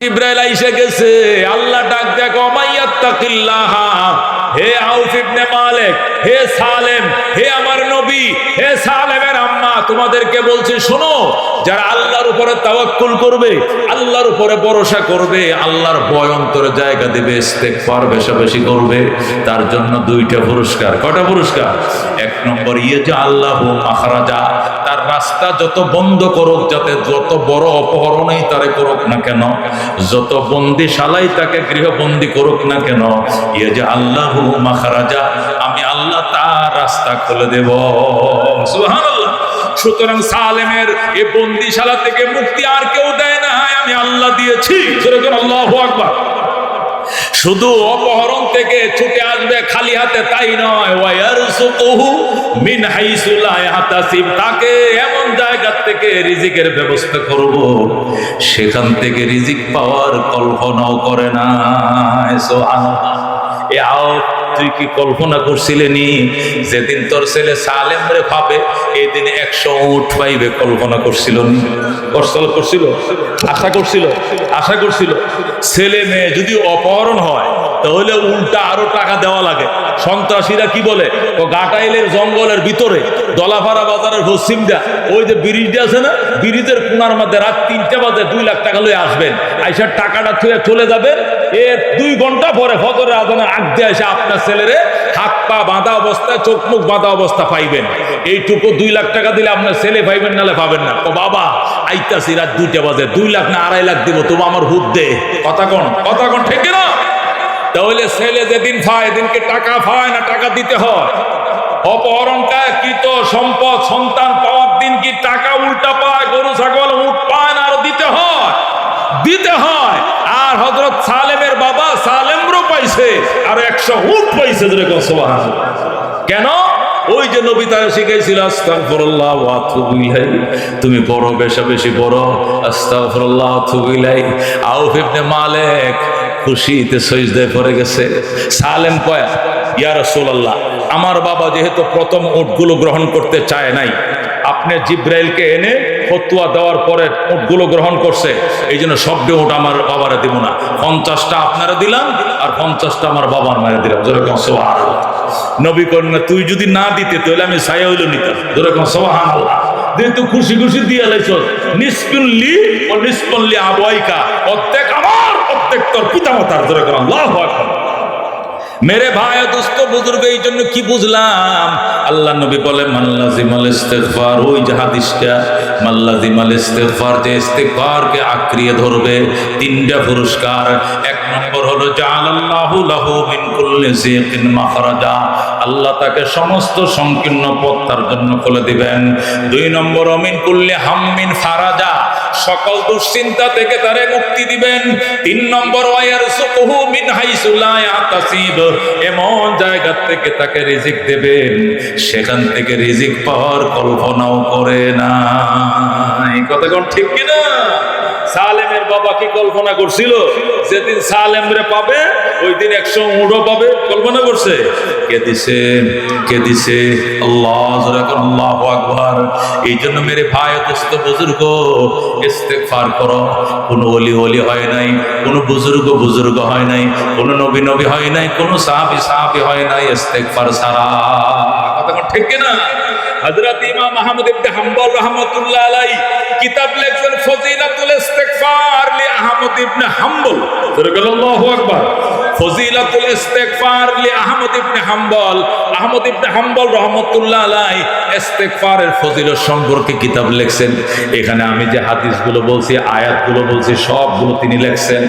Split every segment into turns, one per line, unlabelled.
জিবরাইল আইসা গেছে। আল্লাহ ডাক দেখো মাইয়াত্তাকিল্লাহ, হে আউফ ইবনে মালিক, হে সালেম, হে আমার নবী, হে সালেমের আম্মা, তোমাদেরকে বলছি শোনো, যারা আল্লাহর উপরে তাওয়াক্কুল করবে, আল্লাহর উপরে ভরসা করবে, আল্লাহর ভয় অন্তরে জায়গা দেবে, ইস্তেগফার বেশি বেশি করবে, তার জন্য দুইটা পুরস্কার। কয়টা পুরস্কার? এক নম্বর ইয়াজআল্লাহু মাখরাজা, তার রাস্তা যত বন্ধ করুক, যাতে যত বড় অপহরণই তারে করুক না কেন, যত বন্দিশালাই তাকে গৃহবন্দী করুক না কেন, ইয়াজআল্লাহু মাখরাজা, আমি আল্লাহ তার রাস্তা খুলে দেব। সুবহানাল্লাহ। সুতরাং সালেমের এই বন্দিশালা থেকে মুক্তি আর কেউ দেয় না, আমি আল্লাহ দিয়েছি। আল্লাহু আকবার। শুধু অপহরণ থেকে ছুটে আসবে খালি হাতে তাই নয়, ওয়ায়ারযুকুহু মিন হাইসু লা ইয়াহতাসিব, তাকে এমন জায়গা থেকে রিজিকের ব্যবস্থা করব সেখান থেকে রিজিক পাওয়ার কল্পনাও করে না। সুবহানাল্লাহ। এ আও, তুই কি কল্পনা করছিলেনি যেদিন তোর ছেলে সালেম রে পাবে এই দিন 100 উট পাইবে? কল্পনা করছিল নি? করছিল? আশা করছিল? ছেলে মেয়ে যদি অপহরণ হয় তাহলে উল্টা আরো টাকা দেওয়া লাগে। সন্ত্রাসীরা কি বলে, ও গাটাইলের জঙ্গলের ভিতরে দলাপাড়া বাজারের পশ্চিমটা ওই যে ব্রিজটা আছে না, ব্রিজের কোনার মধ্যে রাত 3টা বাজে 2 লাখ টাকা লয়ে আসবেন, আইসার টাকাটা থুয়ে চলে যাবেন। এর 2 ঘন্টা পরে ফজরের আজানের আগ দিয়ে এসে আপনার ছেলেরে হাত পা বাঁধা অবস্থায়, চোখ মুখ বাঁধা অবস্থা পাইবেন। এইটুকু 2 লাখ টাকা দিলে আপনার ছেলে পাইবেন, নালে পাবেন না। ও বাবা, আইতাছি রাত 2টা বাজে, 2 লাখ না 2.5 লাখ দিব, তুমি আমার হুদ দে। কথা কোন ঠিক না? তাহলে ছেলে যেদিন পায় এদিনকে টাকা পায় না, টাকা দিতে হয়। অপহরণটা কৃত সম্পদ সন্তান পাওয়ার দিন কি টাকা উল্টা পায়, গরু ছাগল উট পায় না, আরো দিতে হয়। আর হযরত সালেমের বাবা সালেমরও পাইছে, আর 100 উট পাইছে। সুবহানাল্লাহ। কেন? ওই যে নবী তারা শিখাইছিল আস্তাগফিরুল্লাহ ওয়া আতুবু ইলাইহি, তুমি পড়ো, বেশি পড়ো আস্তাগফিরুল্লাহ ওয়া আতুবু ইলাইহি। আউফ ইবনে মালিক খুশিতে সিজদায় পড়ে গেছে। সালেম কয়, ইয়া রাসূলুল্লাহ, আমার বাবা যেহেতু প্রথম উটগুলো গ্রহণ করতে চায় নাই, আপনি জিব্রাইলকে এনে ফতোয়া দেওয়ার পরে উটগুলো গ্রহণ করছে, এই জন্য সবটা উট আমার বাবারে দিব না, 50টা আপনারা দিলাম আর 50টা আমার বাবার মায়ের দিলাম। যেরকম সুবহানাল্লাহ। নবী কন্যা, তুই যদি না দিতে তাহলে আমি ছায়া হইল নিতাম। যেরকম সুবহানাল্লাহ। যেহেতু খুশি দিয়ে লাইছ, নিসফুল্লি ও নিসফুল্লি আবাইকা, অর্ধেক আমার অর্ধেক তোর পিতামাতার। যেরকম আল্লাহু আকবার। মেরে ভাই দোস্ত বুজুর্গ, এই জন্য কি বুঝলাম, আল্লাহ নবী বলে মাল্লাজিমাল ইস্তিগফার, ওই যে হাদিসটা, মাল্লাজিমাল ইস্তিগফার, যে ইস্তিগফারকে আঁকড়িয়ে ধরবে 3টা পুরস্কার। 1 নম্বর হলো জাআলাল্লাহু লাহু মিন কুল্লি যিকিন মাখরাজা, আল্লাহ তাকে সমস্ত সংকীর্ণ পথ তার জন্য খুলে দিবেন। 2 নম্বর মিন কুল্লি হাম্মিন ফারাজা, সকল দুশ্চিন্তা থেকে তারে মুক্তি দিবেন। 3 নম্বর ওয়ায়ারযুকুহু মিন হাইসু লা ইয়াহতাসিব, এমন জায়গা থেকে তাকে রিজিক দেবেন সেখান থেকে রিজিক পাওয়ার কল্পনাও করে না। এই কথা কোন ঠিক কিনা? সালেমের বাবা কি কল্পনা করছিল যেদিন সালেমরে পাবে ওই দিন 100 উটও পাবে? কল্পনা করছে? কে দিছে? আল্লাহ। আল্লাহু আকবার। এই জন্য মেরে ভাই দোস্ত বুজুর্গ, ইস্তেগফার করো। কোনো ওলি হয় নাই, কোনো বুজুর্গ হয় নাই, কোনো নবী হয় নাই, কোনো সাহাবী হয় নাই ইস্তেগফার ছাড়া। কথা ঠিক কিনা? হযরত ইমাম আহমদ ইবনে হাম্বল রাহমাতুল্লাহ আলাইহি কিতাব লেখেন ফজিলাতুল ইস্তিগফার লি আহমদ ইবনে হাম্বল। আল্লাহু আকবার। ফজিলাতুল ইস্তিগফার লি আহমদ ইবনে হাম্বল। আহমদ ইবনে হাম্বল রাহমাতুল্লাহ আলাইহি ইস্তিগফারের ফজিলত সম্পর্কে কিতাব লিখছেন। এখানে আমি যে হাদিসগুলো বলছি, আয়াতগুলো বলছি, সবগুলো তিনি লিখছেন।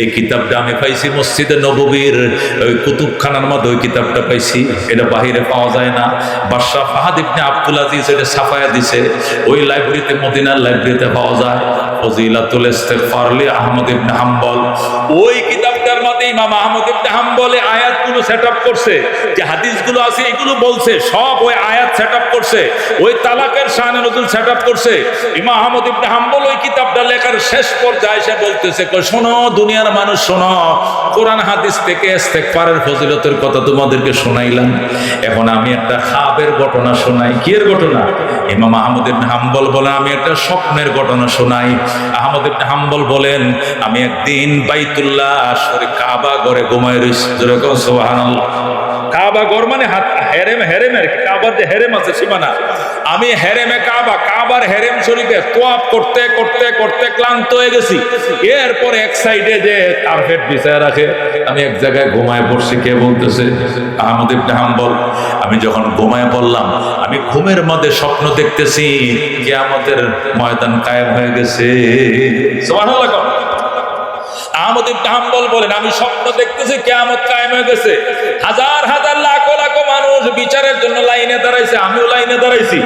এই কিতাবটা আমি পাইছি মসজিদে নববীর ওই কুতুবখানার মধ্যে, ওই কিতাবটা পাইছি। এটা বাহিরে পাওয়া যায় না। বাদশাহ ফাহাদ ইবনে আব্দুল আজিজ এটা ছাপায়া দিছে, ওই লাইব্রেরিতে, মদিনার লাইব্রেরিতে পাওয়া যায়। ফজিলাতুল ইস্তিগফার লি আহমদ ইবনে হাম্বল। ওই কিতাবটার মধ্যে ইমাম আহমদ ইবনে হাম্বল আয়াতগুলো সেটআপ করছে, যে হাদিসগুলো আছে এগুলো বলছে, সব ওই আয়াত সেটআপ করছে, ওই তালাকের শানে নজুল সেটআপ করছে। ইমাম আহমদ ইবনে হাম্বল ওই কিতাবটা লেখার শেষ পর্যায়ে এসে বলতেছে, শোনো দুনিয়ার মানুষ শোনো, কোরআন হাদিস থেকে ইস্তেগফারের ফজিলতের কথা তোমাদেরকে শোনাইলাম, এখন আমি একটা খাবের ঘটনা শোনাই। কি এর ঘটনা? ইমাম আহমদ ইবনে হাম্বল বলেন আমি একটা স্বপ্নের ঘটনা শোনাই। আহমদ ইবনে হাম্বল বলেন আমি একদিন বাইতুল্লাহ শরীফ কাবা ঘরে ঘুমায় রইছি। সুবহানাল্লাহ। কাবা ঘর মানে হেরেম, হেরেমের কাবার যে হেরেম আছে সীমানা, আমি হেরেমে কাবা, কাবার হেরেম শরীফে তোয়াফ করতে করতে করতে ক্লান্ত হয়ে গেছি। এরপর এক সাইডে যে কার্পেট বিছায় রাখে, আমি এক জায়গায় ঘুমায় পড়ছি। কে বলতেছে? আহমদ ইবনে হাম্বল। আমি যখন ঘুমায় পড়লাম, আমি ঘুমের মধ্যে স্বপ্ন দেখতেছি কিয়ামতের ময়দান কায়েম হয়ে গেছে। সুবহানাল্লাহ। আহমদ ইবনে হাম্বল বলেন আমি স্বপ্ন দেখতেছি কিয়ামত কায়েম হয়ে গেছে, হাজার হাজার লাখ লাখ মানুষ বিচারের জন্য লাইনে দাঁড়াইছে, আমিও লাইনে দাঁড়াইছি।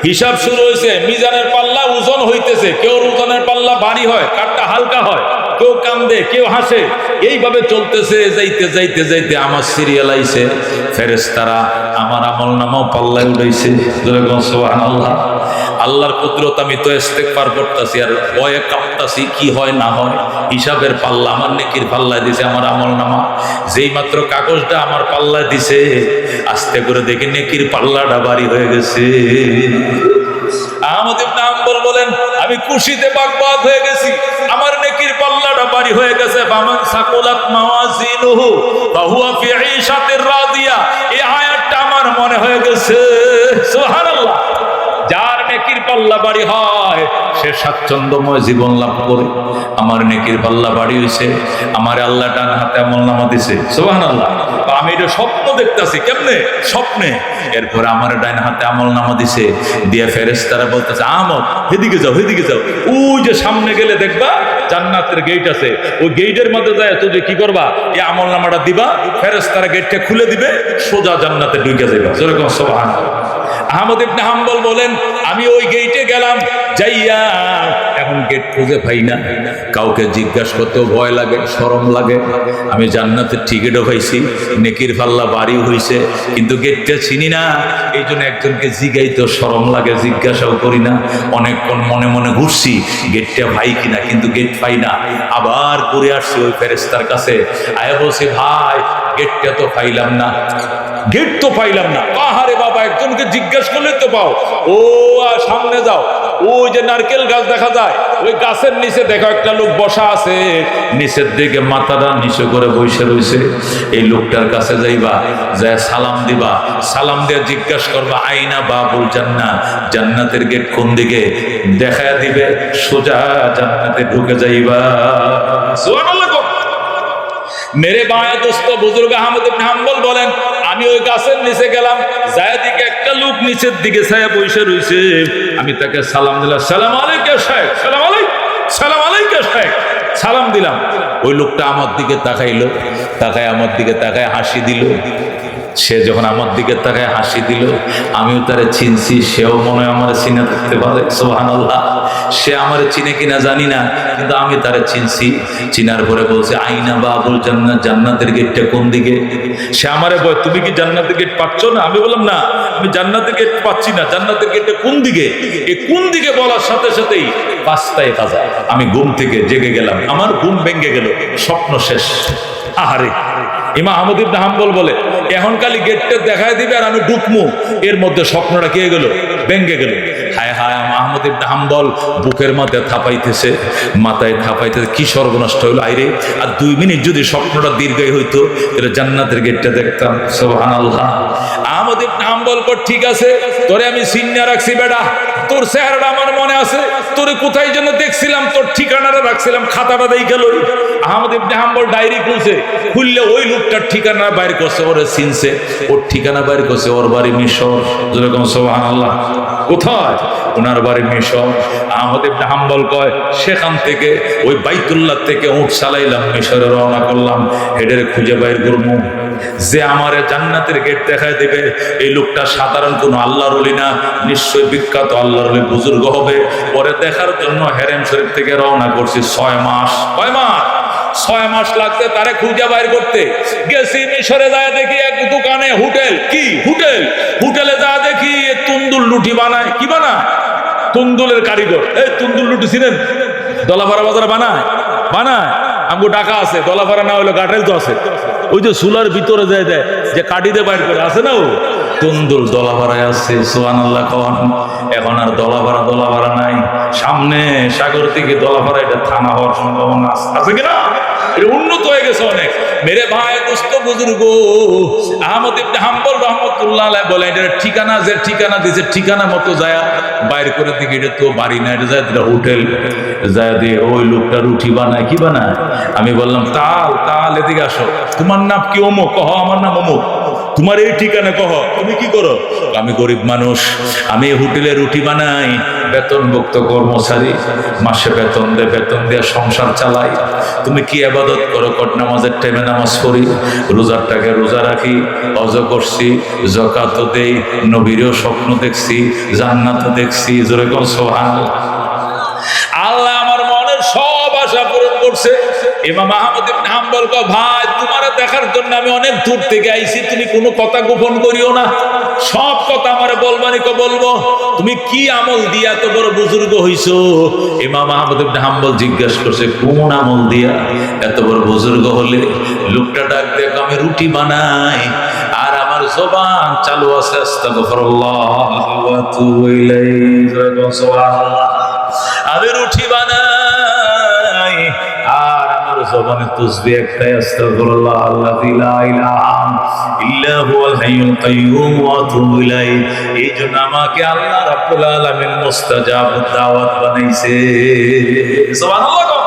হিসাব শুরু হয়েছে, মিজানের পাল্লা ওজন হইতেছে, কেউ ওজনের পাল্লা ভারী হয়, কাঠটা হালকা হয়, কেউ কান্দে, কেউ হাসে, এইভাবে চলতেছে। যাইতে যাইতে যাইতে আমার সিরিয়াল আইছে, ফেরেশতারা আমার আমল নামাও পাল্লায় উঠাইছে। সুবহানাল্লাহ। আল্লাহর কুদরত, আমি তো ইস্তেগফার করতেছি আর ভয়ে কাঁপতাছি, কি হয় না হয়। হিসাবের পাল্লা আমার নেকির পাল্লায় দিছে, আমার আমল নামা যেই মাত্র কাগজটা আমার পাল্লায় দিছে, আস্তে করে দেখি নেকির পাল্লাটা ভারী হয়ে গেছে। আহমদ ইবনে হাম্বল বলেন আমি খুশিতে বাগবাগ হয়ে গেছি, আমার নেকির পাল্লাটা ভারী হয়ে গেছে। ফামান সাকুলাত মাওয়াজিনুহু ফাহুয়া ফি ঈশাতির রাদিয়া, এই আয়াতটা আমার মনে হয়ে গেছে। সুবহানাল্লাহ। যার নেকির পাল্লা বাড়ি হয় সে স্বাচ্ছন্দ্যময় জীবন লাভ করে। আমার নেকির পাল্লা বাড়ি হয়েছে, আমার আল্লাহ ডান হাতে আমলনামা দিছে। সুবহানাল্লাহ। আমি এটা স্বপ্ন দেখতেছি, কেমনে? স্বপ্নে। এরপরে আমার ডান হাতে আমলনামা দিছে, দিয়ে ফেরেশতারা বলতেছে আহমদ এদিকে যাও, এদিকে যাও, ওই যে সামনে গেলে দেখবা জান্নাতের গেট আছে, ওই গেটের মধ্যে যায় তুই কি করবা, এই আমলনামাটা দিবা, ফেরেশতারা গেটটা খুলে দিবে, সোজা জান্নাতে ঢুকে যাবে। যেরকম সুবহানাল্লাহ। আহমদ ইবনে হাম্বল বলেন আমি ওই গেটে গেলাম, যাইয়া এখন গেট খুঁজে পাই না, কাউকে জিজ্ঞাসা করতেও ভয় লাগে, শরম লাগে। আমি জান্নাতের টিকিটও পাইছি, নেকির পাল্লা বাড়ি হইছে, কিন্তু গেটটা চিনি না, এই জন্য একজনকে জিগাইতেও শরম লাগে, জিজ্ঞাসাও করি না। অনেকক্ষণ মনে মনে ঘুরছি গেটটা পাই কিনা, কিন্তু গেট পাই না। আবার ঘুরে আসছি ওই ফেরেশতার কাছে, আয়া বলছি ভাই গেটটা তো পাইলাম না, গেট তো পাইলাম না। আহারে বাবা, একজনকে জিজ্ঞেস করলে তো পাও। ও সামনে যাও, ওই যে নারকেল গাছ দেখা যায়, ওই গাছের নিচে দেখো একটা লোক বসা আছে, নিচের দিকে মাথাটা নিচে করে বসে রয়েছে। এই লোকটার কাছে যাইবা, যায় সালাম দিবা, সালাম দিয়ে জিজ্ঞাসা করবা আইনা বাবুল জান্নাত, জান্নাতের গেট কোন দিকে, দেখায় দিবে, সোজা জান্নাতে ঢুকে যাইবা। সুবহানাল্লাহ। মেরে বায়া দোস্ত বুজুর্গ আহমদ ইবনে হাম্বল বলেন আমি ওই গাছের নিচে গেলাম, যায় দিকে একটা লোক নিচের দিকে ছায়া বসে রয়েছে। আমি তাকে সালাম দিলাম, সালাম আলাইকুম শেখ, সালাম আলাইকুম, সালাম আলাইকুম শেখ, সালাম দিলাম। ওই লোকটা আমার দিকে তাকাইলো, তাকায় আমার দিকে তাকায় হাসি দিল। সে যখন আমার দিকে তাকায় হাসি দিল, আমিও তারে চিনছি, সেও মনে হয় আমার চিনে থাকতে পারে। সুবহানাল্লাহ। সে আমার চিনে কিনা জানি না, কিন্তু আমি তারে চিনছি। চিনার পরে বলছে আইনা বাবুল জান্নাত, জান্নাতের গেটটা কোন দিকে। সে আমারে বলে তুমি কি জান্নাতের গেট পাচ্ছ না? আমি বললাম না, আমি জান্নাতের গেট পাচ্ছি না, জান্নাতের গেটটা কোন দিকে। এই কোন দিকে বলার সাথে সাথেই 5টায় কাজা। আমি ঘুম থেকে জেগে গেলাম, আমার ঘুম ভেঙে গেল, স্বপ্ন শেষ। আহারে। ইমাম আহমদ ইবনে হাম্বল বলে এখন খালি গেটটা দেখায় দিবে আর আমি ঢুকমু, এর মধ্যে স্বপ্নটা কে গেল, ভেঙে গেল। হায় হায়, আহমদ ইবনে হাম্বল বুকের মধ্যে থাপাইতেছে, মাথায় থাপাইতেছে, কি সর্বনষ্ট হইলো। আইরে আর 2 মিনিট যদি স্বপ্নটা দীর্ঘই হইতো তাহলে জান্নাতের গেটটা দেখতাম। সুবহানাল্লাহ। আহমদ ইবনে হাম্বল কর ঠিক আছে, তোরে আমি চিন্না রাখছি বেটা, তোর চেহারাটা আমার মনে আছে, তোরে কোথায় যেন দেখছিলাম, তোর ঠিকানাটা রাখছিলাম, খাতাটা দেই গেল। আহমদ ইবনে হাম্বল ডায়েরি খুলছে, খুললে ওই লোকটার ঠিকানা বাইর করছে, ওরে চিনছে, ওর ঠিকানা বাইর করছে, ওর বাড়ি মিশর। যেরকম সুবহানাল্লাহ। কোথায়? ওনার বাড়ি মিশর। আহমদ ইবনে হাম্বল কয় সেখান থেকে ওই বাইতুল্লাহ থেকে উট চালাইলাম, মিশরে রওনা করলাম, হেডের খুঁজে বাইর করবো যে আমারে জান্নাতের গেট দেখায় দেবে। এই লোকটা সাধারণ কোনো আল্লাহর ওলি না, নিশ্চয় বিখ্যাত আল্লাহর ওলি বুজুর্গ হবে। পরে দেখার জন্য হেরেম শরীফ থেকে রওনা করছি 6 মাস। কয় মাস? 6 6 মাস লাগছে তারে খুঁজে বাইর করতে। গেছি মিশরে যায় দেখি এক দোকানে হোটেল, কি হোটেল, হোটেলে যা দেখি তুন্দুল রুটি বানায়। কি বানায়? তুন্দুলের কারিগর। এই তুন্দুল রুটি ছিলেন দলাপাড়া বাজারে বানায় বানায় আমগো টাকা আছে, দলাপাড়া না হইলো গাটেল তো আছে, ওই যে চুলার ভিতরে যায় দেয় যে কাটিতে বাইর করে আছে না, ও তুন্দুল দলাপাড়ায় আছে। সুবহানাল্লাহ কন। এখন আর দলাপাড়া নাই, সামনে সাগর থেকে দলাপাড়া এটা থানা হওয়ার সম্ভাবনা আছে কিনা? এটা উন্নত হয়ে গেছে অনেক। মেরে ভাই দোস্ত বুজুর্গ, আহমদ ইবনে হাম্বল রাহমাতুল্লাহ আলাইহি বলে এটা ঠিকানা, যে ঠিকানা দিয়েছে ঠিকানা মতো যায় বাইর করে দিকে, এটা তো বাড়ি না, এটা যায় এটা হোটেল। যায় দিয়ে ওই লোকটা রুটি বানায়। কি বানায়? আমি বললাম তাল এদিকে আসো, তোমার নাম কি? অমুক। কহ আমার নাম অমুক। তোমার এই ঠিকানা কহ, তুমি কি করো? আমি গরিব মানুষ, আমি হোটেলে রুটি বানাই, বেতনভুক্ত কর্মচারী, মাসে বেতন দিয়ে সংসার চালাই। তুমি কি ইবাদত করো? কট নামাজের টাইমে নামাজ পড়ি, রোজার টাকা রোজা রাখি, হজ করছি, যাকাত দেই, নবীরও স্বপ্ন দেখছি, জান্নাত দেখছি। জোরে কোন সুবহানাল্লাহ। আল্লাহ আমার মনের সব আশা পূরণ করছে। ইমাম আহমদ ইবনে হাম্বল কয়, ভাই তোমারে দেখার জন্য আমি অনেক দূর থেকে আইছি, তুমি কোনো কথা গোপন করিও না, সব কথা আমারে বলবানি। বলবো তুমি কি আমল দিয়া এত বড় বুজুর্গ হইছো? ইমাম আহমদ ইবনে হাম্বল জিজ্ঞেস করছে, কোন আমল দিয়া এত বড় বুজুর্গ হলে? লোকটা ডাক দেখ, আমি রুটি বানাই আর আমার জবান চালু আছে আস্তাগফিরুল্লাহ ওয়া আতুবু ইলাইহি। সুবহানাল্লাহ। আমি রুটি বানাই আর আমার জবানে তাসবিহ একটাই, আস্তাগফিরুল্লাহ আল্লাযী লা ইলাহা ইল্লা হুয়াল হাইয়ুল কাইয়্যুম ওয়া আতুবু ইলাইহি। এই জন্য আমাকে আল্লাহ রাব্বুল আলামিন মুস্তাজাবুদ দাওয়াত বানাইছে। সুবহানাল্লাহ।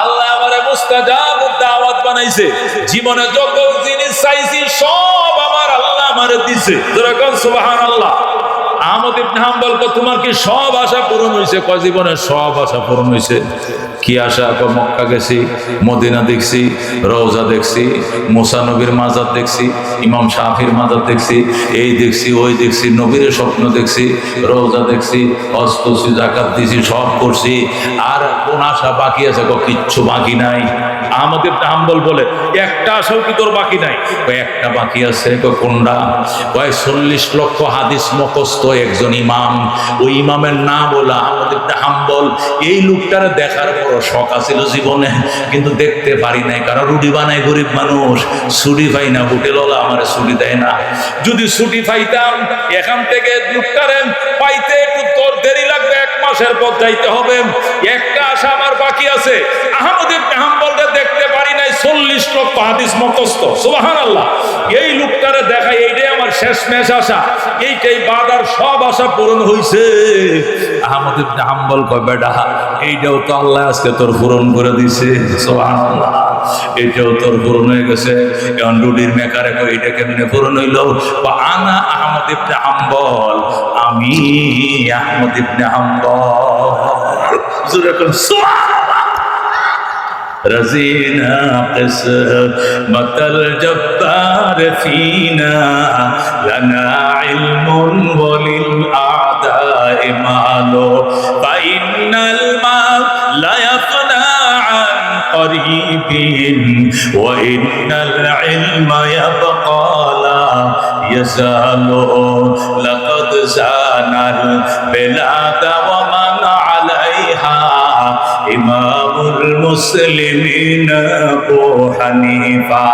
আল্লাহ আমারে মুস্তাজাবুদ দাওয়াত বানাইছে। জীবনে যত জিনিস চাইছি সব আমার আল্লাহ আমারে দিছে। যেরকম সুবহানাল্লাহ। আহমদ ইবনে হাম্বল কয়, তোমার কি সব আশা পূরণ হয়েছে? কয়, জীবনে সব আশা পূরণ হয়েছে। কি আশা? কয়, মক্কা গেছি, মদিনা দেখছি, রওজা দেখছি, মুসা নবীর মাজার দেখছি, ইমাম শাফির মাজার দেখছি, এই দেখছি ওই দেখছি, নবীর স্বপ্ন দেখছি, রওজা দেখছি, হজ করছি, যাকাত দিছি, সব করছি। আর কোন আশা বাকি আছে? কয়, কিচ্ছু বাকি নাই। আহমদ ইবনে হাম্বল বলে, একটা আশাও কি তোর বাকি নাই? কয়, একটা বাকি আছে। কয়, কোনটা? কয়, 40 লক্ষ হাদিস মুখস্থ একজন ইমাম, ওই ইমামের নাম হলো আহমদ ইবনে হাম্বল। এই লোকটারে দেখার বড় শখ আছিল জীবনে, কিন্তু দেখতে পারি নাই, কারণ রুটি বানাই গরিব মানুষ, ছুটি পাই না, হোটেলওয়ালা আমার ছুটি দেয় না। যদি ছুটি পাইতাম, এখান থেকে লোকটারে পাইতে একটু তোর দেরি লাগবে, 1 মাসের পর যাইতে হবে। একটা আশা আমার বাকি আছে, আহমদ ইবনে হাম্বলকে দেখতে পারি নাই, 40 লক্ষ হাদিস মুখস্থ। সুবহানাল্লাহ। এই লোকটারে দেখাই, এইটাই আমার শেষমেশ আশা, এইটাই বাদার সব আশা পূরণ হইছে। আহমদ ইবনে হাম্বল কয়, বেটা এইটাও তো আল্লাহ আজকে তোর পূরণ করে দিছে। সুবহানাল্লাহ। এটাও তোর পূরণ হয়ে গেছে। এখন রুটির মেকারে কয়, এটা কেমনে পূরণ হইল? বা আনা আহমদ ইবনে হাম্বল, আমি আহমদ ইবনে হাম্বল। رزينا قسمة الجبار فينا لنا علم وللأعداء مال فإن المال لا يفنى عن قريب وإن العلم يبقى لا يزال لقد زان البلاد ومن عليها إمام المسلمين أبو حنيفة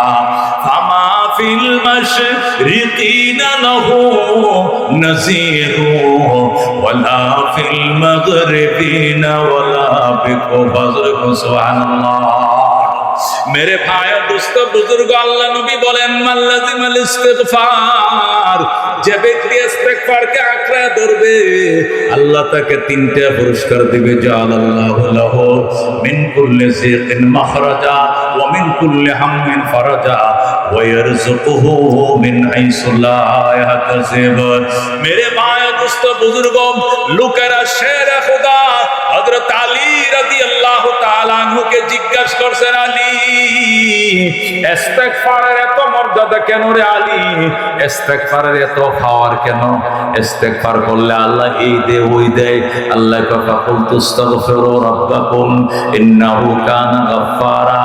فما في المشرقين له نذير ولا في المغربين ولا بكفر سبحان الله। मेरे भाई दोस्त बुजुर्ग अल्लाह नबी बोलेन माल्लाजिमाल इस्तिगफार, যে ব্যক্তি ইস্তিগফারকে আঁকড়ে ধরবে আল্লাহ তাকে 3টা পুরস্কার দিবে। জাআলাল্লাহু লাহু মিন কুল্লি যিকিন মাখরাজা ওয়া মিন কুল্লি হাম্মিন ফারাজা ওয়া ইয়ারযুকুহু মিন হাইসু লা ইয়াহতাসিব। मेरे भाई दोस्त बुजुर्ग, লোকেরা শেরে খুদা হযরত আলী রাদিয়াল্লাহু তাআলা আনহুকে জিজ্ঞাসা করছেন, আলী ইস্তিগফারের এত মর্যাদা কেন রে আলী? ইস্তিগফারের এত পাওয়ার কেন? ইস্তিগফার করলে আল্লাহ এই দে ওই দেয়। আল্লাহ কাফা কুলতুস্তাগফিরু রাব্বাকুম ইন্নাহু কানা গাফফারা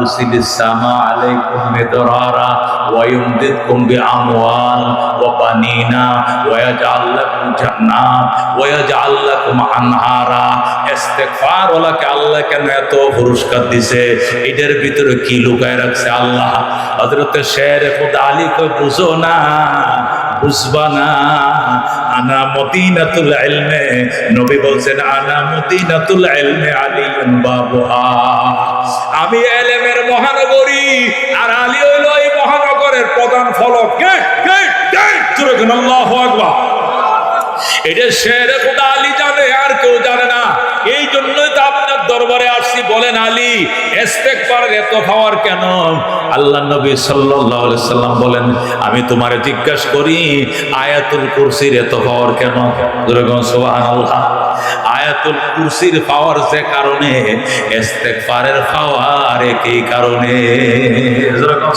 ইউরসিলিস সামা আলাইকুম মিদরারা ওয়া ইউমদিদকুম বিআমওয়াল ওয়া বানিনা ওয়া ইয়াজআল লাকুম জান্নাত ওয়া ইয়াজআল লাকুম আনহারা। ইস্তিগফার ওয়ালাকে আল্লাহ কেন এত পুরস্কার দিছে, এটার ভিতরে কি লুকায় রাখছে আল্লাহ? হযরত শের খুদ আলী কো বুঝো না, বুঝবা না। আনা মদিনাতুল ইলমে, নবী বলছেন আনা মদিনাতুল ইলমে আলিয়ুন বাবুহা। আমি ইলমের মহানগরী, আর আলী হইল এই মহানগরের প্রধান ফলক। গেট গেট গেট, জোরে বলুন আল্লাহু আকবার। এটা শেরে খোদা আলী জানে, আর কেউ জানে না। এই জন্যই তো আপনার দরবারে আসছি। বলেন আলী, ইস্তেগফারের এত পাওয়ার কেন? আল্লাহ নবী সাল্লাল্লাহু আলাইহি সাল্লাম বলেন, আমি তোমারে জিজ্ঞাসা করি আয়াতুল কুরসির এত পাওয়ার কেন? সুবহানাল্লাহ। আয়াতুল কুরসির পাওয়ার যে কারণে, ইস্তেগফারের পাওয়ার একই কারণে।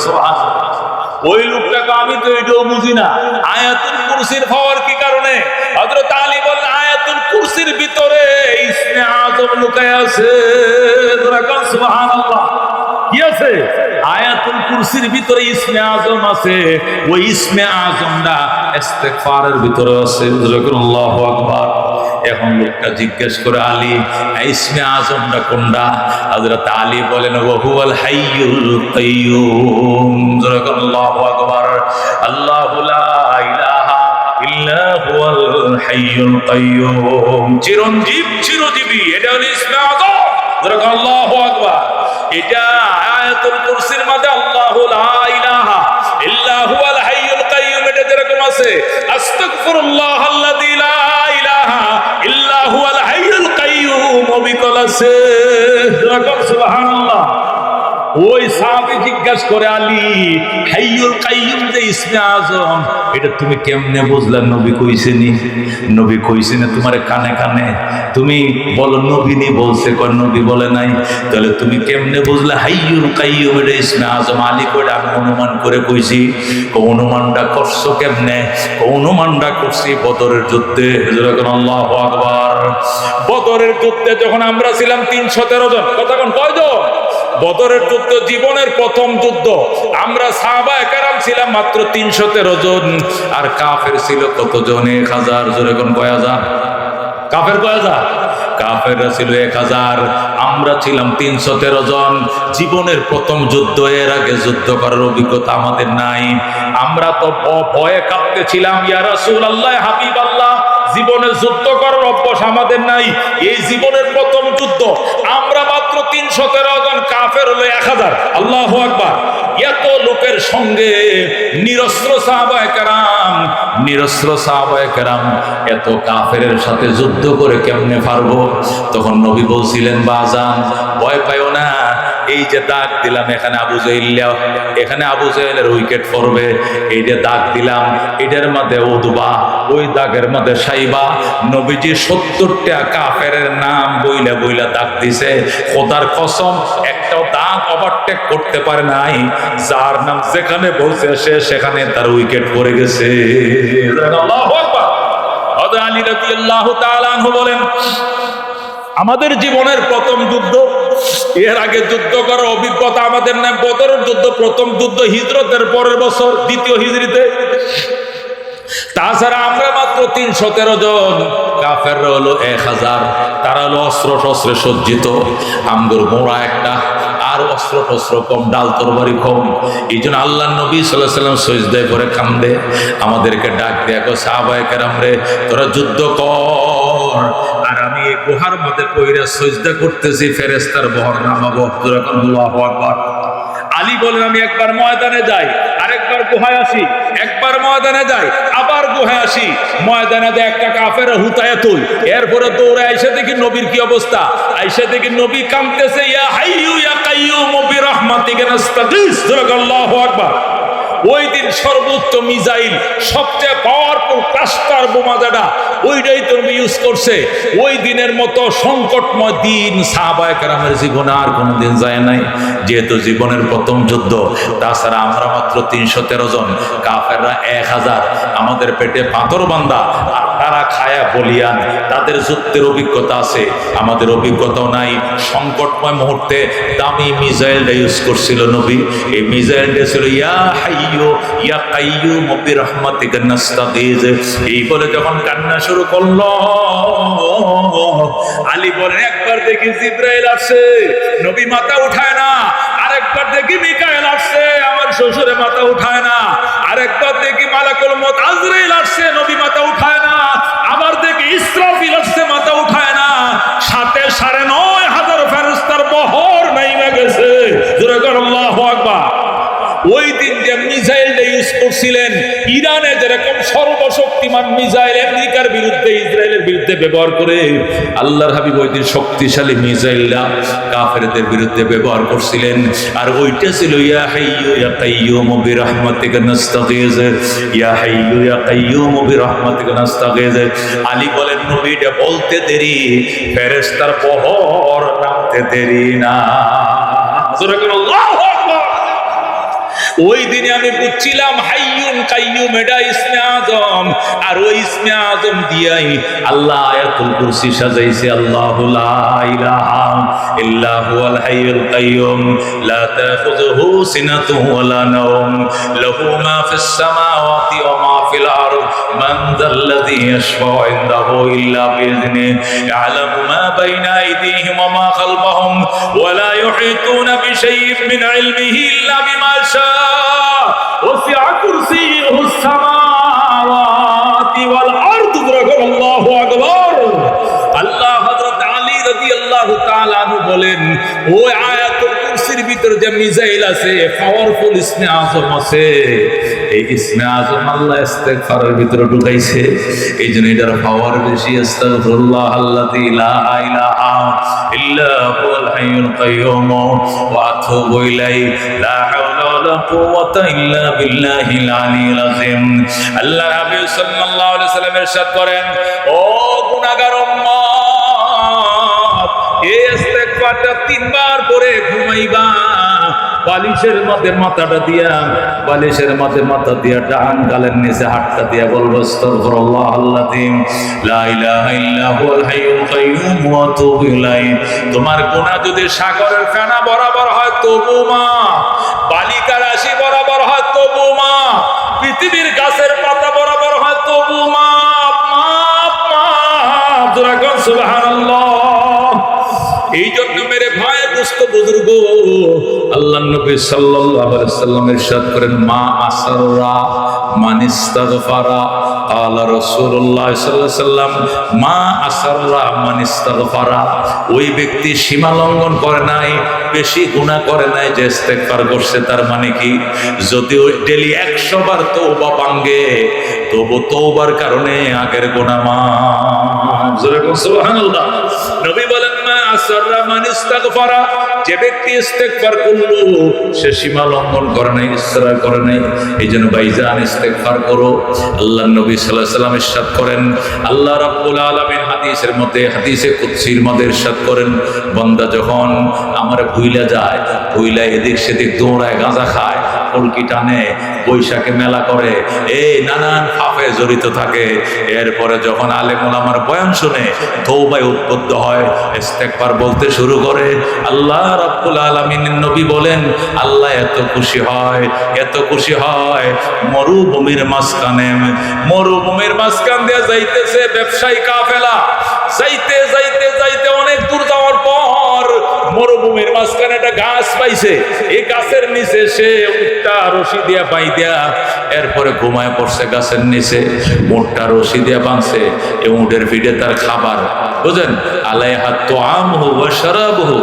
সুবহানাল্লাহ। ওই লোকটাকে আমি তো এটাও বুঝি না, আয়াতুল কুরসির পাওয়ার কি কারণে? হযরত আলী বলেন আয়াতুল কুরসির ভিতরে ইসমে আযম লুকায় আছে। সুবহানাল্লাহ। কি আছে? আয়াতুল কুরসির ভিতরে ইসমে আযম আছে। ওই ইসমে আযমটা ইস্তিগফারের ভিতরে আছে। আল্লাহু আকবার। এখন লোকটা জিজ্ঞেস করে, আলী ইসমে আযমটা কোনটা? হযরত আলী বলেন ওয়া হুয়াল হাইয়ুল কাইয়্যুম। আল্লাহু আকবার। আল্লাহু লা ইলাহা ইল্লা হুয়াল হাইয়ুল কাইয়্যুম। চিরঞ্জীব, চিরজীবী, এটা হলো ইসমে আযম। আল্লাহু আকবার। এটা আয়াতুল কুরসির মধ্যে আল্লাহু লা ইলাহা ইল্লা হুয়াল হাইয়ুল কাইয়্যুম, এটা যেরকম আছে আস্তাগফিরুল্লাহ আল্লাযী লা ইলাহা ইল্লা হুয়াল হাইয়ুল কাইয়্যুম অবিকল আছে। সুবহানাল্লাহ। ওই সাহাবী জিজ্ঞাসা করে, আলী হাইয়ুল কাইয়্যুম যে ইসমে আযম, এটা তুমি কেমনে বুঝলা? নবী কইছেনি? নবী কইছেনি তোমার কানে কানে? তুমি বলো নবী নি বলছে, কোন নবী বলে নাই? তাহলে তুমি কেমনে বুঝলা হাইয়ুল কাইয়্যুম এটা ইসমে আযম? আলী কইরা আমি অনুমান করে কইছি। অনুমানটা করছো কেমনে? অনুমানটা করছি বদরের যুদ্ধে। আল্লাহু আকবার। বদরের যুদ্ধে যখন আমরা ছিলাম 313 জন। কথা কোন কয়জন? বদরের যুদ্ধ জীবনের প্রথম যুদ্ধ। আমরা সাহাবায়ে কেরাম ছিলাম মাত্র 313 জন, আর কাফের ছিল কতজন? 1000। জোরে কোন কয় হাজার? কাফের কয় হাজার? কাফেররা ছিল 1000, আমরা ছিলাম 313 জন। জীবনের প্রথম যুদ্ধ, এর আগে যুদ্ধ করার অভিজ্ঞতা আমাদের নাই। আমরা তো ভয়ে কাঁপতেছিলাম, ইয়া রাসূলুল্লাহ, হাবিবাল্লাহ, জীবনে যুদ্ধ করার অভ্যাস আমাদের নাই। এই জীবনের প্রথম যুদ্ধ, আমরা মাত্র 313 জন, কাফের হলো 1000। আল্লাহু আকবার। এত লোকের সঙ্গে নিরস্ত্র সাহাবায়ে কেরাম, নিরস্ত্র সাহাবায়ে কেরাম এত কাফেরের সাথে যুদ্ধ করে কেমনে পারবো? তখন নবী বলছিলেন, বাজান ভয় পাইও না, এই যে দাগ দিলাম এখানে আবু জাহেল, এখানে আবু জাহেলের উইকেট পড়বে। এই যে দাগ দিলাম, এটার মধ্যে উদবা, ওই দাগের মধ্যে সাইবা। নবীজি 70টা কাফের নাম বইলা বইলা দাগ দিছে। খোদার কসম, একটাও দাগ ওভারটেক করতে পারে নাই। যার নাম যেখানে বলছে সে সেখানে তার উইকেট পড়ে গেছে। আল্লাহু আকবার। হযরত আলী রাদিয়াল্লাহু তাআলা আনহু বলেন, আমাদের জীবনের প্রথম যুদ্ধ, এর আগে যুদ্ধ করার অভিজ্ঞতা আমাদের নাই। বদরের যুদ্ধ প্রথম যুদ্ধ, হিজরতের পরের বছর, দ্বিতীয় হিজরিতে। তাছাড়া আমরা মাত্র 313 জন, কাফেররা হলো 1000। তারা হলো অস্ত্র শস্ত্রে সজ্জিত, আমগর মোড়া একটা, আর অস্ত্র টস্ত্র কম, ডাল তরবারি কম। এই জন্য আল্লাহ নবী সাল্লাল্লাহু আলাইহি ওয়াসাল্লাম সিজদায় পড়ে কান্দে, আমাদেরকে ডাক দেয়া কো, সাহাবায়ে কেরাম রে, তোরা যুদ্ধ কর, আর আমি এই গুহার মধ্যে পইরা সিজদা করতেছি, ফেরেশতার বহর নামাবো। আল্লাহু আকবার। আলী বলেন, আমি একবার ময়দানে যাই, আরেকবার গুহায় আসি, একবার ময়দানে যাই, আবার গুহায় আসি। ময়দানে দেয় একটা কাফের হুতায় তুই, এরপরে দৌড়ে আইসা দেখি নবীর কি অবস্থা। আইসা দেখি নবী কাঁদতেছে, ইয়া হাইয়ু ইয়া কাইয়্যুম বিরহমাতিকা নাস্তাগীস। আল্লাহু আকবার। ওই দিন সর্বোচ্চ মিসাইল, সবচেয়ে পাওয়ারফুল ক্লাস্টার বোমা যেটা, ওইটাই তো ইউজ করছে। ওই দিনের মতো সংকটময় দিন সাহাবায়ে কেরামের জীবনে আর কোনোদিন যায় নাই, যেহেতু জীবনের প্রথম যুদ্ধ। তাছাড়া আমরা মাত্র 313 জন, কাফেররা 1000। আমাদের পেটে পাথর বান্ধা, আর তারা খায়া বলিয়ান, তাদের যুদ্ধের অভিজ্ঞতা আছে, আমাদের অভিজ্ঞতাও নাই। সংকটময় মুহূর্তে দামি মিসাইলটা ইউজ করছিল নবী। এই মিসাইলটা ছিল ইয়া হাইয়ু ইয়া কাইয়ুম বিরহমাতিকা নাস্তাগীজ। এই বলে যখন কান্না শুরু করলো, আলী বলেন একবার দেখি জিবরাইল আসছে, নবী মাথা উঠায় না। আরেকবার দেখি মিকাইল আসছে, আমার শ্বশুরে মাথা উঠায় না। আরেকবার দেখি মালাকুল মউত আজরাইল আসছে, নবী মাথা উঠায় না। আবার দেখি ইসরাফিল আসছে, মাথা উঠায় না। সাথে ৯,৫০০ ফেরেশতার বহর নাইমা গেছে। জোরে কর আল্লাহু আকবার। ওই দিন যে মিসাইলটা ইউজ করছিলেন, ইরানে যেরকম সর্বশক্তিমান মিসাইল আমেরিকার বিরুদ্ধে ইসরায়েলের বিরুদ্ধে ব্যবহার করে, আল্লাহর হাবিব ওই দিন শক্তিশালী মিসাইলটা কাফেরদের বিরুদ্ধে ব্যবহার করছিলেন। আর ওইটা ছিল ইয়া হাইয়ু ইয়া কাইয়ুম বিরহমাতিকা নাস্তাগীজ, ইয়া হাইয়ু ইয়া কাইয়ুম বিরহমাতিকা নাস্তাগীজ। আলী বলেন নবী এটা বলতে দেরি, ফেরেশতার বহর নামতে দেরি না। জোরে করে আল্লাহু আকবার। ওই দিনে আমি বুঝছিলাম হাইয়ুন কাইয়ুম এটা ইসমে আজম, আর ওই ইসমে আজম দিয়াই আল্লাহ আয়াতুল কুরসি সাজাইছে। আল্লাহু লা ইলাহা ইল্লা হুয়াল হাইয়ুল কাইয়ুম লা তাখুযুহু সিনাতুন ওয়ালা নাওম লাহু মা ফিস সামাওয়াতি ওয়া মা ফিল আরদ মান যাল্লাযী ইয়াশফাউ ইনদাহু ইল্লা বিইذনিহি ইয়ালামু মা বাইনা আইদিহিম ওয়া মা খালফাহুম ওয়া লা ইউহিতুনা বিশাইইন মিন ইলমিহি ইল্লা বিমা শাআ وسع كرسيه السماوات والارض। الله اكبر। আল্লাহ হযরত আলী রাদিয়াল্লাহু তাআলা আনহু বলেন ওই আয়াতুল কুরসির ভিতর যে মিসাইল আছে, পাওয়ারফুল ইসমে আজম আছে, এই ইসমে আজম আল্লাহ ইস্তেগফারের ভিতরে ঢুকাইছে। এইজন্য এটার পাওয়ার বেশি। আস্তাগফিরুল্লাহ আল্লাযী লা ইলাহা ইল্লা হুয়াল হাইয়ুল কাইয়ুম ওয়া আতুবু ইলাইহি লা হাওলা ওয়ালা কুওয়াতা ইল্লা বিল্লাহিল আলিয়্যিল আযীম। আল্লাহ নবী সাল্লাল্লাহু আলাইহি ওয়াসাল্লাম ইরশাদ করেন, ও গুনাহগার উম্মত, এই ইস্তেগফারটা ৩ বার পরে ঘুমাইবা। বালিশের মধ্যে মাথাটা দিয়া, বালিশের মধ্যে মাথা দিয়া, ডান গালের নিচে হাতটা দিয়া বলবো আস্তাগফিরুল্লাহ আল্লাযী লা ইলাহা ইল্লা হুয়াল হাইয়ুল কাইয়ুম ওয়া আতুবু ইলাইহি। তোমার গুনাহ যদি সাগরের ফেনা বরাবর হয় তবু মা, বালিকা রাশি বরাবর হয় তবু মা, পৃথিবীর গাছের পাতা বরাবর হয় তবু মা, মাপ মাপ। জোরে কর সুবহানাল্লাহ। এই জন্য মেরে ভাই দোস্ত বুজুর্গ, আল্লাহর নবী সাল্লাল্লাহু আলাইহি ওয়াসাল্লাম ইরশাদ করেন মা আসররা মান ইস্তাগফারা। قال رسول الله صلى الله عليه وسلم মা আসররা মান ইস্তাগফারা। ওই ব্যক্তি সীমা লঙ্ঘন করে নাই, বেশি গুনাহ করে নাই, যে ইস্তেগফার করছে। তার মানে কি, যদিও ডেইলি 100 বার তওবা ভাঙে, তবু তওবার কারণে আগের গুনাহ মাফ। জোরে বলুন সুবহানাল্লাহ। নবী বলেন মা আসররা মান ইস্তাগফারা, যে ব্যক্তি ইস্তেগফার করলো সে সীমা লঙ্ঘন করে নাই, ইসরা করে নাই। এইজন্য ভাইজান ইস্তেগফার করো। আল্লাহর নবী সাল্লাল্লাহু আলাইহি ওয়াসাল্লাম ইরশাদ করেন, আল্লাহ রাব্বুল আলামিন হাদিসের মধ্যে, হাদিসে কুদসির মধ্যে ইরশাদ করেন, বান্দা যখন আমার ভুইলা যায়, ভুইলা এদিক সেদিক দৌড়ায়, গাঁজা খায়, কলকি টানে, বৈশাখে মেলা করে, এই নানান পাপে জড়িত থাকে, এরপরে যখন আলেম ওলামার বয়ান শুনে তওবায় উদ্বুদ্ধ হয়, ইস্তেগফার বলতে শুরু করে, আল্লাহ রাব্বুল আলামিনের নবী বলেন আল্লাহ এত খুশি হয়, এত খুশি হয়। মরুভূমির মাঝখান দিয়ে যাইতেছে ব্যবসায়ী কাফেলা, যাইতে যাইতে যাইতে অনেক দূর যাওয়ার পর মরুভূমির মাঝখানে একটা গাছ পাইছে। এই গাছের নিচে সে উটটা রশি দিয়া বাইদ্যা, এরপরে ঘুমায় পড়ছে গাছের নিচে। উটটা রশি দিয়া বাঁধছে, এই উটের পিঠে তার খাবার, বুঝেন, আলাইহা তুআমুহু ওয়া শারাবুহু,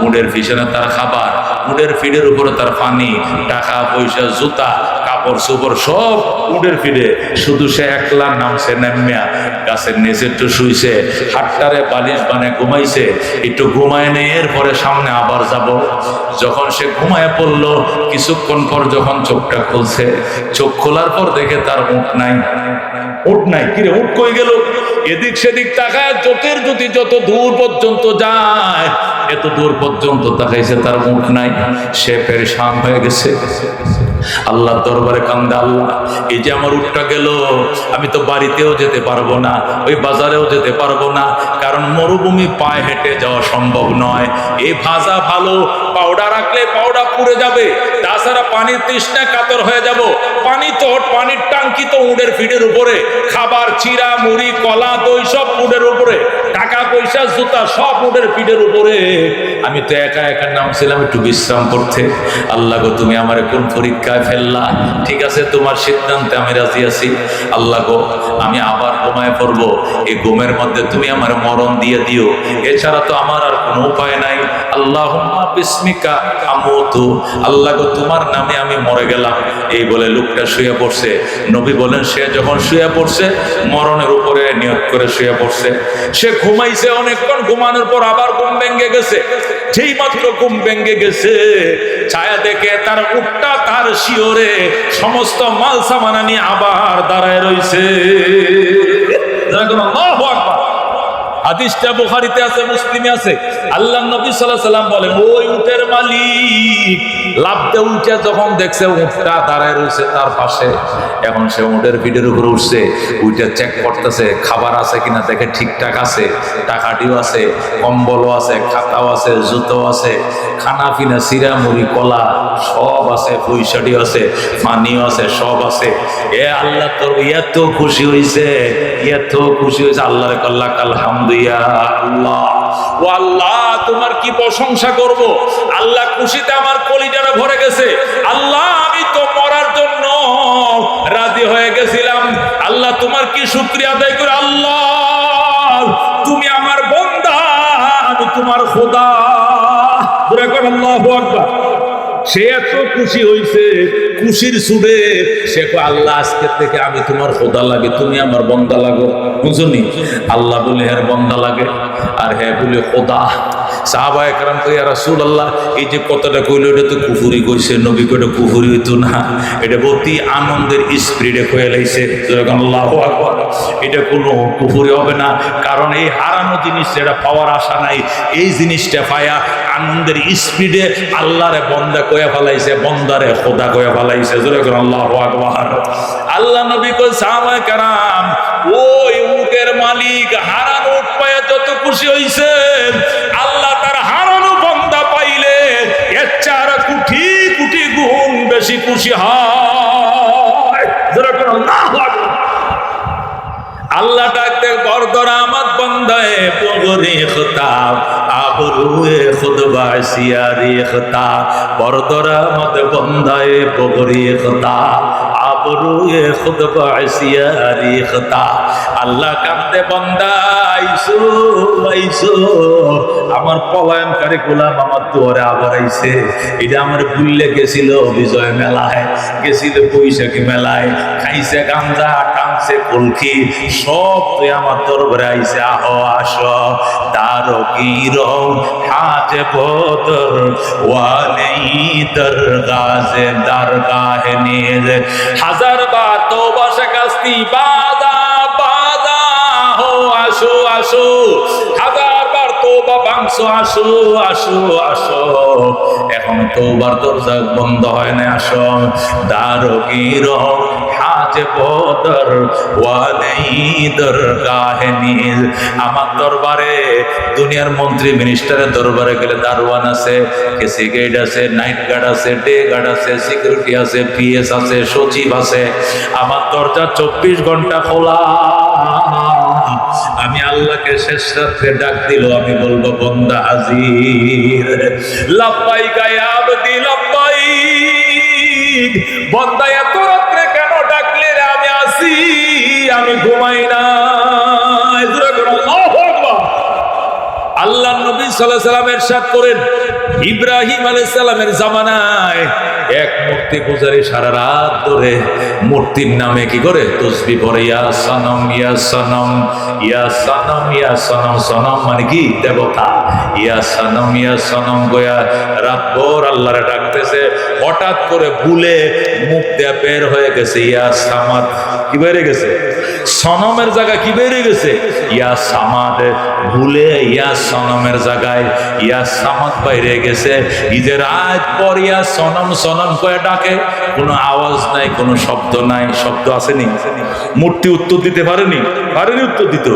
উটের পিছনে তার খাবার, উটের পিঠের উপরে তার পানি, টাকা পয়সা, জুতা, কাপড় চোপড় সব উটের পিঠে। শুধু সে একলা নামছে, নামিয়া গাছের নিচে একটু শুইছে, হাতটারে বালিশ বানায় ঘুমাইছে, একটু ঘুমায় নেই, এরপরে সামনে আবার যাব। যখন সে ঘুমায় পড়লো, কিছুক্ষণ পর যখন চোখটা খুলছে, চোখ খোলার পর দেখে তার উট নাই। উট নাই, কিরে উট কই গেল? এদিক সেদিক তাকায়, চোখের জ্যোতি যত দূর পর্যন্ত যায়, এত দূর পর্যন্ত তাকাইছে, তার উট নাই। সে পেরেশান হয়ে গেছে। আল্লাহর দরবারে কান্দে, আল্লাহ এই যে আমার উটটা গেল, আমি তো বাড়িতেও যেতে পারবো না, ওই বাজারেও যেতে পারবো না, কারণ মরুভূমি পায়ে হেঁটে যাওয়া সম্ভব নয়। এই ভাজা ভালো, পাউডার রাখলে পাউডার পুড়ে যাবে, তাছাড়া পানির তৃষ্ণা কাতর হয়ে যাব। পানির টাঙ্কি তো উটের ফিডের উপরে, খাবার চিরা মুড়ি কলা দই সব উটের উপরে, টাকা পয়সা জুতা সব উটের পিঠের উপরে। আমি তো একা একা নামছিলাম একটু বিশ্রাম করতে। আল্লাহ গো, তুমি আমার কোন পরীক্ষায় ফেললা? ঠিক আছে, তোমার সিদ্ধান্তে আমি রাজি আছি। আল্লাহ গো, আমি আবার ঘুমায় পড়বো, এই ঘুমের মধ্যে তুমি আমার মরণ দিয়ে দিও, এছাড়া তো আমার আর কোনো উপায় নাই। আল্লাহুম্মা বিসমিকা আমুতু, আল্লাহ গো তোমার নামে আমি মরে গেলাম। এই বলে লোকটা শুয়ে পড়ছে। নবী বলেন, সে যখন শুয়ে পড়ছে মরণের উপরে নিয়ত করে শুয়ে পড়ছে। সে ঘুমাইছে অনেকক্ষণ, ঘুমানোর পর আবার ঘুম ভেঙে গেছে। যেই মাত্র ঘুম ভেঙে গেছে, ছায়া দেখে তার উটটা তার শিওরে সমস্ত মাল সামানা নিয়ে আবার দাঁড়ায় রইছে। আল্লাহু আকবার। হাদিসটা বুখারীতে আছে, মুসলিমে আছে। আল্লাহর নবী সাল্লাল্লাহু আলাইহি সাল্লাম বলেন, ওই উটের মালিক লাফতে উঠে যখন দেখছে উটটা দাঁড়ায় রয়েছে তার পাশে, এখন সে উটের পিঠের উপরে উঠছে, উইটা চেক করতেছে খাবার আছে কিনা, দেখে ঠিকঠাক আছে, টাকাটিও আছে, কম্বলও আছে, খাতাও আছে, জুতো আছে, খানা পিনা সিরা মুড়ি কলা সব আছে, পয়সাটিও আছে, পানিও আছে, সব আছে। এ আল্লাহ তোর এত খুশি হয়েছে, এত খুশি হয়েছে। আল্লাহর আল্লাহ আল্লাহ, ও আল্লাহ তোমার কি প্রশংসা করব। আল্লাহ খুশিতে আমার কলিজাটা ভরে গেছে। আল্লাহ আমি তো মরার জন্য রাজি হয়ে গেছিলাম। আল্লাহ তোমার কি শুকরিয়া আদায় করে। আল্লাহ তুমি আমার বান্দা, আমি তোমার খোদা। আল্লাহু আকবার। সে এত খুশি হয়েছে, খুশির সুরে সে কয়, আল্লাহ আজকে থেকে আমি তোমার খোদা লাগে, তুমি আমার বন্দা লাগো। বুঝুনি? আল্লাহ বলে হের বন্দা লাগে, আর হে বলে খোদা। সাহাবায়ে কেরাম কই, ইয়া রাসূলুল্লাহ, এই যে কথাটা কইলো এটা তো কুফরি কইছে। নবী কইটা কুফরি হইতো না, এটা অতি আনন্দের স্পিরিটে কয়ে লাইছে। আল্লাহু আকবার। এটা কোনো কুফরি হবে না, কারণ এই হারানো জিনিস যেটা পাওয়ার আশা নাই, এই জিনিসটা পায়া আনন্দের স্পিডে আল্লাহরে বন্দা কয়ে ফেলাইছে, বন্দারে খোদা কয়ে ফেলাইছে। আল্লাহু আকবার। আল্লাহ নবী কই, সাহাবায়ে কেরাম, ওই উটের মালিক হারানো উট পায়া যত খুশি হইছে, আল্লাহ তার হারানো বন্দা পাইলে এর চার কোটি কোটি গুণ বেশি খুশি হয়। আল্লাহ ডাকতে বরদরা আমার বন্দায়ে বগরি খতাব আবরুয়ে খুদবা সিয়ারি খতা, বরদরা মত বন্দায়ে বগরি খতাব আবরুয়ে খুদবা সিয়ারি খতা। আল্লাহ কান্দে, বন্দা আইসো আইসো, আমার পলায়নকারী গোলাম আমার দুয়ারে আবার আইছে। এটা আমার ভুললে গেছিল বিজয় মেলায়, গেছিল বৈশাখী মেলায়, খাইছে গাঞ্জা, টানছে কলকি, সব তুই আমার দরবারে আইছে। আহো আসো দারগীর হাজে বদর ওয়ালি দরগাজে দরগাহে নিজ, হাজার বার তওবা শাকাস্তি বাদা বাদা, হো আসো আসো, হাজার বার তওবা ভাঙছো, আসো আসো আসো, এখন তওবার দরজা বন্ধ হয় না, আসো দারগীর হাজে বদর ওয়ালি দরগাহে নিজ। আমার দরবারে দুনিয়ার মন্ত্রী মিনিস্টারের দরবারে গেলে দারোয়ান আছে, কেসি গার্ড আছে, নাইট গার্ড আছে, ডে গার্ড আছে, সিকিউরিটি আছে, পিএস আছে, সচিব আছে। আমার দরজা 24 ঘন্টা খোলা। আমি আল্লাহকে শেষ রাত্রে ডাক দিল, আমি বলবো, বন্দা হাজির। লাব্বাইক ইয়া আবদি লাব্বাইক। বন্দা এত রাত্রে কেন ডাকলে রে? আমি আসি, আমি ঘুমাই না। আল্লাহ নবী সাল্লাল্লাহু আলাইহি সাল্লাম ইরশাদ করেন, ইব্রাহিম আলাইহিস সালামের জামানায় এক মূর্তি পূজারী সারা রাত ধরে মূর্তির নামে কি করে তাসবিহ পড়ে, ইয়া সনম ইয়া সনম ইয়া সনম ইয়া সনম। সনম মানে কি? দেবতা। ইয়া সনম গোয়া রাতভর আল্লাহরে ডাকতেছে। হঠাৎ করে ভুলে মুখ দিয়ে বের হয়ে গেছে ইয়া সামাদ, কি বেড়ে গেছে? সনমের জায়গা কি বেড়ে গেছে? ইয়া সামাদ, ভুলে ইয়া সনমের জায়গায় ইয়া সামাদ বাইরে গেছে। ঈদের রাত পর ইয়া সনম সনম করে ডাকে, কোনো আওয়াজ নাই, কোনো শব্দ নাই। শব্দ আসেনি, মূর্তি উত্তর দিতে পারেনি, উত্তর দিত,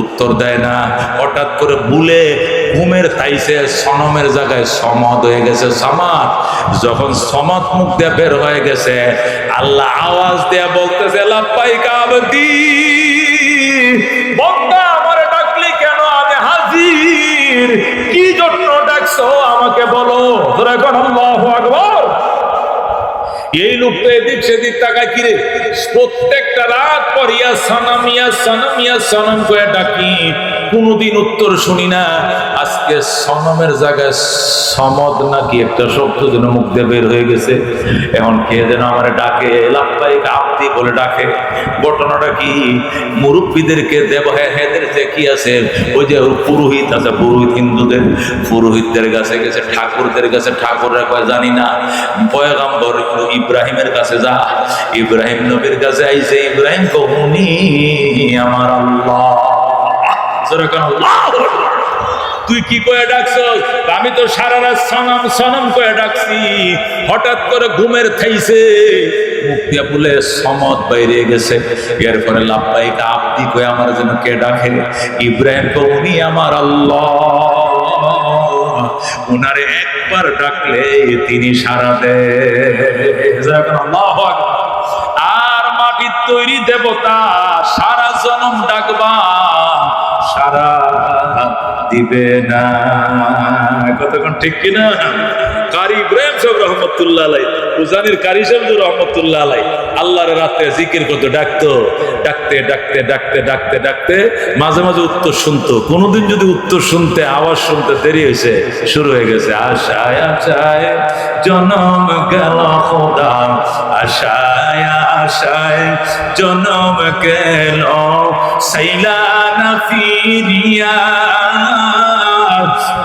উত্তর দেয় না। হঠাৎ করে ভুলে ঘুমের তাইছে সনমের জায়গায় সমদ হয়ে গেছে সমাদ। যখন সমদ মুখ দিয়ে বের হয়ে গেছে, আল্লাহ আওয়াজ দেয়া বলতেছে, লাব্বাইকা আবদি, বান্দা আমারে ডাকলি কেন? আমি হাজির। কি জন্য ডাকছো আমাকে বলো। তোরা এখন আল্লাহু আকবার। এই লোকটা এদিক সেদিক তাকায়, কিরে প্রত্যেকটা রাত পর ইয়া সানাম ইয়া সানাম ইয়া সানাম করে ডাকি, কোনদিন উত্তর শুনি না। আজকে সনমের জায়গায় সমদ নাকি একটা শব্দ যেন মুখ দিয়ে বের হয়ে গেছে। এখন কে যেন আমার ডাকে, লাব্বাইক আব্দি বলে ডাকে। ঘটনাটা কি? মুরব্বীদেরকে দেব, হেদের যে কি আছে, ওই যে পুরোহিত আছে, পুরোহিত হিন্দুদের পুরোহিতদের কাছে গেছে, ঠাকুরদের কাছে। ঠাকুররা কয় জানি না। পয়গম্বর ইব্রাহিমের কাছে যা, ইব্রাহিম নবীর কাছে আইছে। ইব্রাহিম কহুনি আমার আল্লাহ। তুই কি কয়ে ডাকছস? আমি তো সারা রাত সনম সনম কয়ে ডাকছি। হঠাৎ করে ঘুমের থাইছে, মুখ দিয়া বলে সমদ বাইরে গেছে। এরপরে লাব্বাইক আব্দি কয়ে আমার যেন কে ডাকে। ইব্রাহিম কহুনি আমার আল্লাহ। উনারে একবার ডাকলে তিনি সারা দেয়। আর মাটির তৈরি দেবতা সারা জনম ডাকবা, সারা দিবে না। কতক্ষণ ঠিক কিনা? কারি ইব্রাহিম সাহেব রহমতুল্লাহ আলাই, উজানির কারি সাহেব রহমতুল্লাহ আলাই আল্লাহর রাতে জিকির করতে ডাকতো। ডাকতে ডাকতে ডাকতে ডাকতে ডাকতে মাঝে মাঝে উত্তর শুনতো। কোনোদিন যদি উত্তর শুনতে, আওয়াজ শুনতে দেরি হয়েছে, শুরু হয়ে গেছে আশায় আশায় জনম গেল খোদা, আশায় আশায় জনম গেল, সাইলা না ফিরিয়া।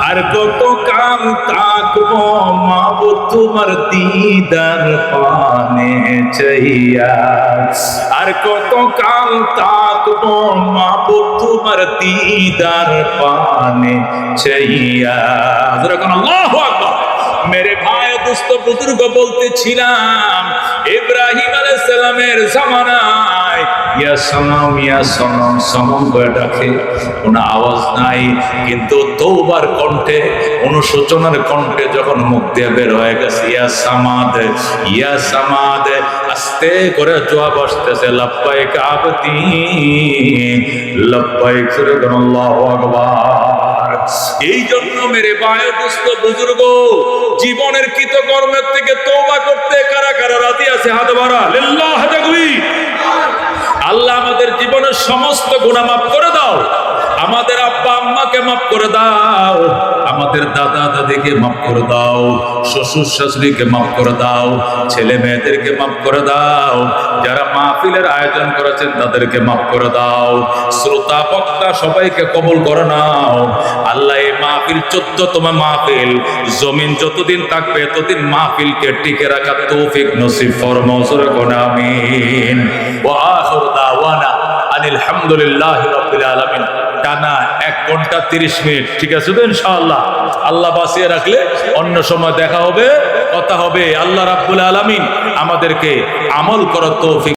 আর কত কাল তাকবো মাবুদ তোমার দিদার পানে চাইয়া। আর কত কাল তাকবো মাবুদ তোমার দিদার পানে চাইয়া। আল্লাহু আকবার। মেরে ভাই দোস্ত বুজুর্গ বলতেছিলাম, ইব্রাহিম আলাইহিস সালামের জামানায় ইয়া সনম সনম করে ডাকে, কোনো আওয়াজ নাই। কিন্তু তওবার কণ্ঠে, অনুশোচনার কণ্ঠে যখন মুখ দিয়ে বের হয়ে গেছে ইয়া সামাদ, আস্তে করে জবাব আসতেছে লাব্বাইক আবদি লাব্বাইক। আল্লাহু আকবার। এই জন্য মেরে ভাই দোস্ত বুজুর্গ, জীবনের কৃতকর্মের থেকে তওবা করতে কারা কারা রাজি আছে? হাত বাড়া। লিল্লাহ তাকবীর। আল্লাহ আমাদের জীবনের সমস্ত গুনাহ মাফ করে দাও। আমাদের আব্বা আম্মাকে মাফ করে দাও, আমাদের দাদা দাদিকে মাফ করে দাও, শ্বশুর শাশুড়িকে মাফ করে দাও, ছেলে মেয়েদেরকে মাফ করে দাও, যারা মাহফিলের আয়োজন করেছেন তাদেরকে মাফ করে দাও, শ্রোতা বক্তা সবাইকে কবুল করে নাও। আল্লাহ এই মাহফিল 14তম মাহফিল, জমিন যতদিন থাকবে ততদিন মাহফিলকে টিকে রাখার তৌফিক নসিব ফরমাও। আমিন। ওয়া আখিরু দাওয়ানা আনিল হামদুলিল্লাহি রাব্বিল আলামিন। টানা 1 ঘন্টা 30 মিনিট, ঠিক আছে তো ইনশাআল্লাহ? আল্লাহ বাঁচিয়ে রাখলে অন্য সময় দেখা হবে, কথা হবে। আল্লাহ রাব্বুল আলামিন আমাদেরকে আমল করার তৌফিক